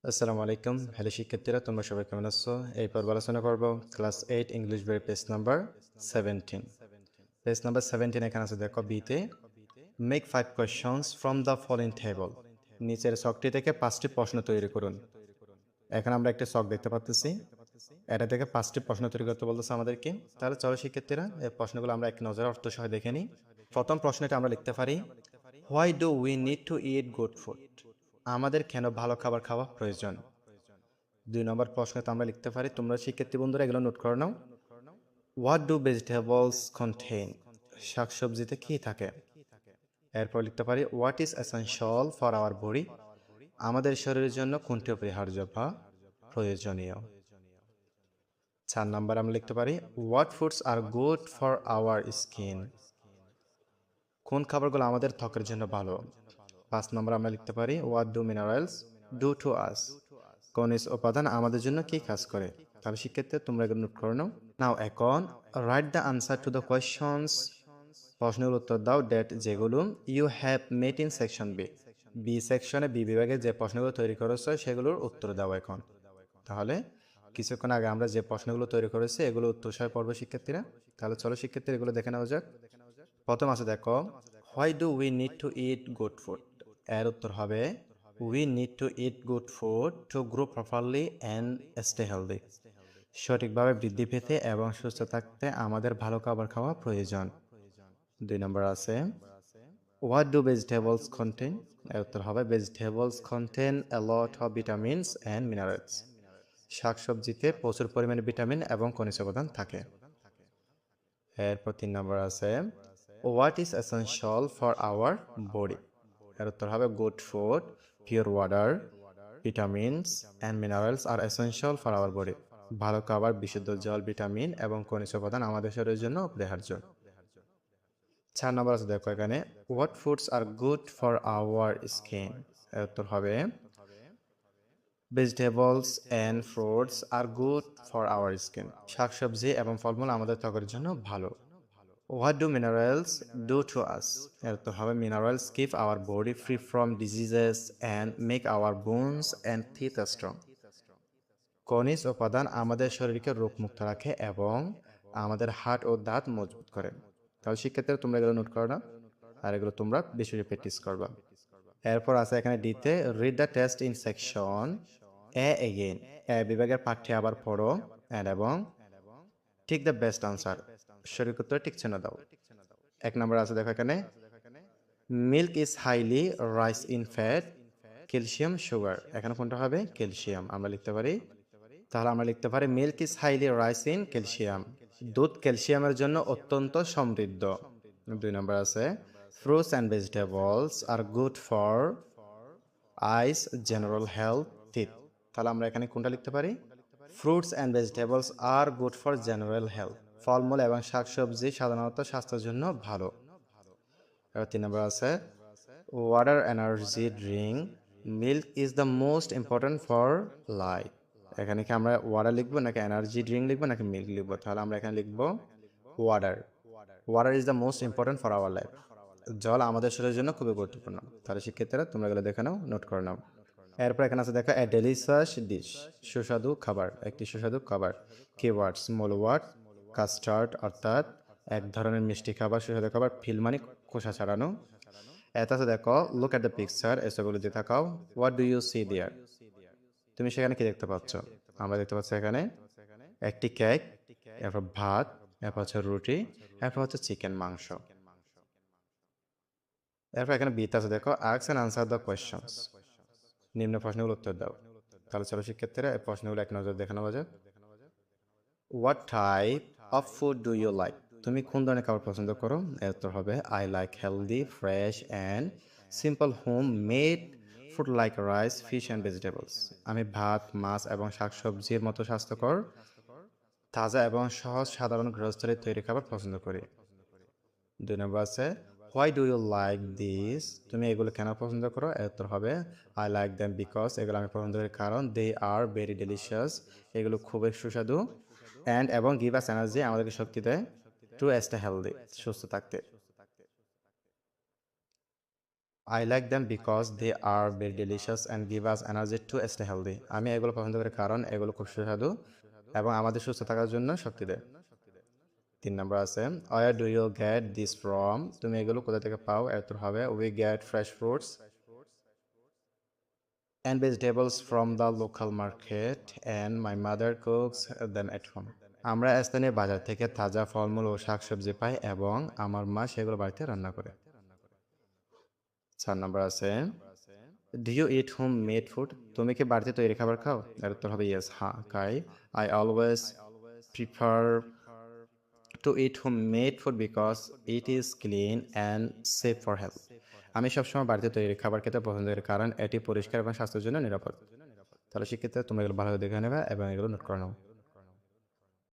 আসসালামু আলাইকুম। হ্যালো শিক্ষার্থীরা, তোমরা সবাই কেমন আছো? এই পর্ব আলোচনা করব ক্লাস 8 ইংলিশ বইয়ের পেজ নাম্বার 17। পেজ নাম্বার 17 এখানে আছে, দেখো বিতে make 5 questions from the following table. নিচের ছকটি থেকে 5টি প্রশ্ন তৈরি করুন। এখন আমরা একটা ছক দেখতে পাচ্ছি, এটা থেকে 5টি প্রশ্ন তৈরি করতে বলতেছে আমাদেরকে। তাহলে চলো শিক্ষার্থীরা, এই প্রশ্নগুলো আমরা এক নজরে অর্থ সহ দেখে নিই। প্রথম প্রশ্নটা আমরা লিখতে পারি, why do we need to it good food? আমাদের কেন ভালো খাবার খাওয়া প্রয়োজন? 2 নম্বর প্রশ্নতে আমরা লিখতে পারি, তোমরা শিক্ষার্থী বন্ধুরা এগুলো নোট করে নাও, হোয়াট ডু ভেজিটেবলস কন্টেইন? শাকসবজিতে কি থাকে? এরপর লিখতে পারি, what is essential for our body? আমাদের শরীরের জন্য কোনটি অপরিহার্য বা প্রয়োজনীয়? 4 নম্বর আমরা লিখতে পারি, what foods are good for our skin? কোন খাবারগুলো আমাদের ত্বকের জন্য ভালো? 5 নম্বর আমরা লিখতে পারি, what do minerals do to আস? খনিজ উপাদান আমাদের জন্য কি কাজ করে? তাহলে শিক্ষার্থী তোমরা এগুলো নোট করে নাও। নাও এখন write the answer to the questions. প্রশ্নের উত্তর দাও ডেট যেগুলো you have met in section B. B সেকশনে, বি বিভাগে যে প্রশ্নগুলো তৈরি করেছে সেগুলোর উত্তর দাও এখন। তাহলে কিছুক্ষণ আগে আমরা যে প্রশ্নগুলো তৈরি করেছি এগুলো উত্তর সহ পড়বো শিক্ষার্থীরা। তাহলে চলো শিক্ষার্থী এগুলো দেখে নেওয়া যাক। প্রথম আছে, দেখো, why do we need to it good food? এর উত্তর হবে, we need to it good food to grow properly and stay healthy. সঠিকভাবে বৃদ্ধি পেতে এবং সুস্থ থাকতে আমাদের ভালো খাবার খাওয়া প্রয়োজন। 2 নম্বর আছে, হোয়াট ডু ভেজিটেবলস কন্টেন? এর উত্তর হবে, vegetables contain a lot of vitamins and minerals. শাকসবজিতে প্রচুর পরিমাণে ভিটামিন এবং খনিজ উপাদান থাকে। এরপর 3 নম্বর আছে, what is essential for our body? এর উত্তর হবে, good food, pure water, vitamins and minerals are essential for our body. ভালো খাবার, বিশুদ্ধ জল, ভিটামিন এবং খনিজ উপাদান আমাদের শরীরের জন্য অপরিহার্য। 4 নম্বর আছে, দেখো এখানে, what foods are good for our skin? এর উত্তর হবে, vegetables and fruits are good for our skin. শাকসবজি এবং ফলমূল আমাদের ত্বকের জন্য ভালো। What do minerals do to us? এর উত্তর হবে, minerals keep our body free from diseases and make our bones and teeth strong. খনিজ উপাদান আমাদের শরীরকে রোগমুক্ত রাখে এবং আমাদের হাড় ও দাঁত মজবুত করে। তাহলে শিক্ষার্থীরা তোমরা এগুলো নোট করো না, আর এগুলো তোমরা বেশি বেশি প্র্যাকটিস করবা। এরপর আছে এখানে ডিতে, read the text in section A again. A বিভাগের পাঠ্যে আবার পড়ো এবং ঠিক দ্য বেস্ট আনসার, সঠিক উত্তর ঠিক চিহ্ন দাও। 1 নম্বর আছে, দেখো এখানে, milk is highly rich in fat, calcium, sugar. এখানে কোনটা হবে? ক্যালসিয়াম আমরা লিখতে পারি। তাহলে আমরা লিখতে পারি, milk is highly rich in calcium. দুধ ক্যালসিয়ামের জন্য অত্যন্ত সমৃদ্ধ। 2 নম্বর আছে, fruits and vegetables are good for eyes, general health, teeth. তাহলে আমরা এখানে কোনটা লিখতে পারি? Fruits and vegetables are good for general health. ফলমূল এবং শাকসবজি সাধারণত স্বাস্থ্যের জন্য ভালো। এবার 3 নম্বর আছে, water energy drink, milk is the most important for life. এখানে কি আমরা ওয়াটার লিখবো নাকি এনার্জি ড্রিঙ্ক লিখবো নাকি মিল্ক লিখবো? তাহলে আমরা এখানে লিখবো water. Water is the most important for our life. জল আমাদের শরীরের জন্য খুবই গুরুত্বপূর্ণ। তাহলে শিক্ষার্থীরা তোমরা এগুলো দেখে নাও, নোট করে নাও। এরপর এখানে আছে, দেখো, এ ডেলিশিয়াস ডিশ, সুস্বাদু খাবার, একটি সুস্বাদু খাবার। কিওয়ার্ডস, মূল ওয়ার্ড, কাস্টার্ড অর্থাৎ এক ধরনের মিষ্টি খাবার, সুস্বাদু খাবার, ফিল মানে খোসা ছাড়ানো। এত আছে, দেখো, লুক এট দ্য পিকচার, এসবগুলো দিয়ে তাকাও। হোয়াট ডু ইউ সি দেয়ার? তুমি সেখানে কি দেখতে পাচ্ছ? আমরা দেখতে পাচ্ছি এখানে একটি কেক, এরপর ভাত, এরপর হচ্ছে রুটি, এরপর হচ্ছে চিকেন, মাংস। এরপর এখানে বিতে আছে, দেখো, ask and answer the questions. নিম্ন প্রশ্নগুলো উত্তর দাও। তাহলে চলো শিক্ষার্থীরা এই প্রশ্নগুলো এক নজর দেখে নেওয়া যাক। What type of food do you like? তুমি কোন ধরনের খাবার পছন্দ করো? এর উত্তর হবে, I like healthy, fresh and simple homemade food like rice, fish and vegetables. আমি ভাত, মাছ এবং শাকসবজির মতো স্বাস্থ্যকর, তাজা এবং সহজ সাধারণ গৃহস্থলীর তৈরি খাবার পছন্দ করি। 2 নম্বর আছে, why do you like this? তুমি এগুলো কেন পছন্দ করো? এর উত্তর হবে, আই লাইক দেম বিকজ, এগুলো আমি পছন্দ করি কারণ, দে আর ভেরি ডেলিশিয়াস, এগুলো খুবই সুস্বাদু, অ্যান্ড এবং গিভ আস এনার্জি, আমাদেরকে শক্তি দেয়, টু স্টে হেলদি, সুস্থ থাকতে। I like them because they are very delicious and give us energy to stay healthy. আমি এগুলো পছন্দ করি কারণ এগুলো খুব সুস্বাদু এবং আমাদের সুস্থ থাকার জন্য শক্তি দেয়। 3 নম্বর আছে where do you get this from? তুমি এগুলো কোথা থেকে পাও? এর উত্তর হবে we get fresh fruits and vegetables from the local market and my mother cooks them at home. আমরা স্থানীয় বাজার থেকে তাজা ফলমূল ও শাকসবজি পাই এবং আমার মা সেগুলো বাড়িতে রান্না করে। 4 নম্বর আছে Do you eat home-made food? তুমি কি বাড়িতে তৈরি খাবার খাও? এর উত্তর হবে yes, হ্যাঁ, খাই। I always prefer to eat homemade food because it is clean and safe for health. আমি সবসময় বাড়িতে তৈরি খাবার খেতে পছন্দ করি কারণ এটি পরিষ্কার এবং স্বাস্থ্যের জন্য নিরাপদ। তাহলে শিক্ষিত তোমরা এগুলো ভালোভাবে দেখে নেবে এবং এগুলো নোট করে নাও।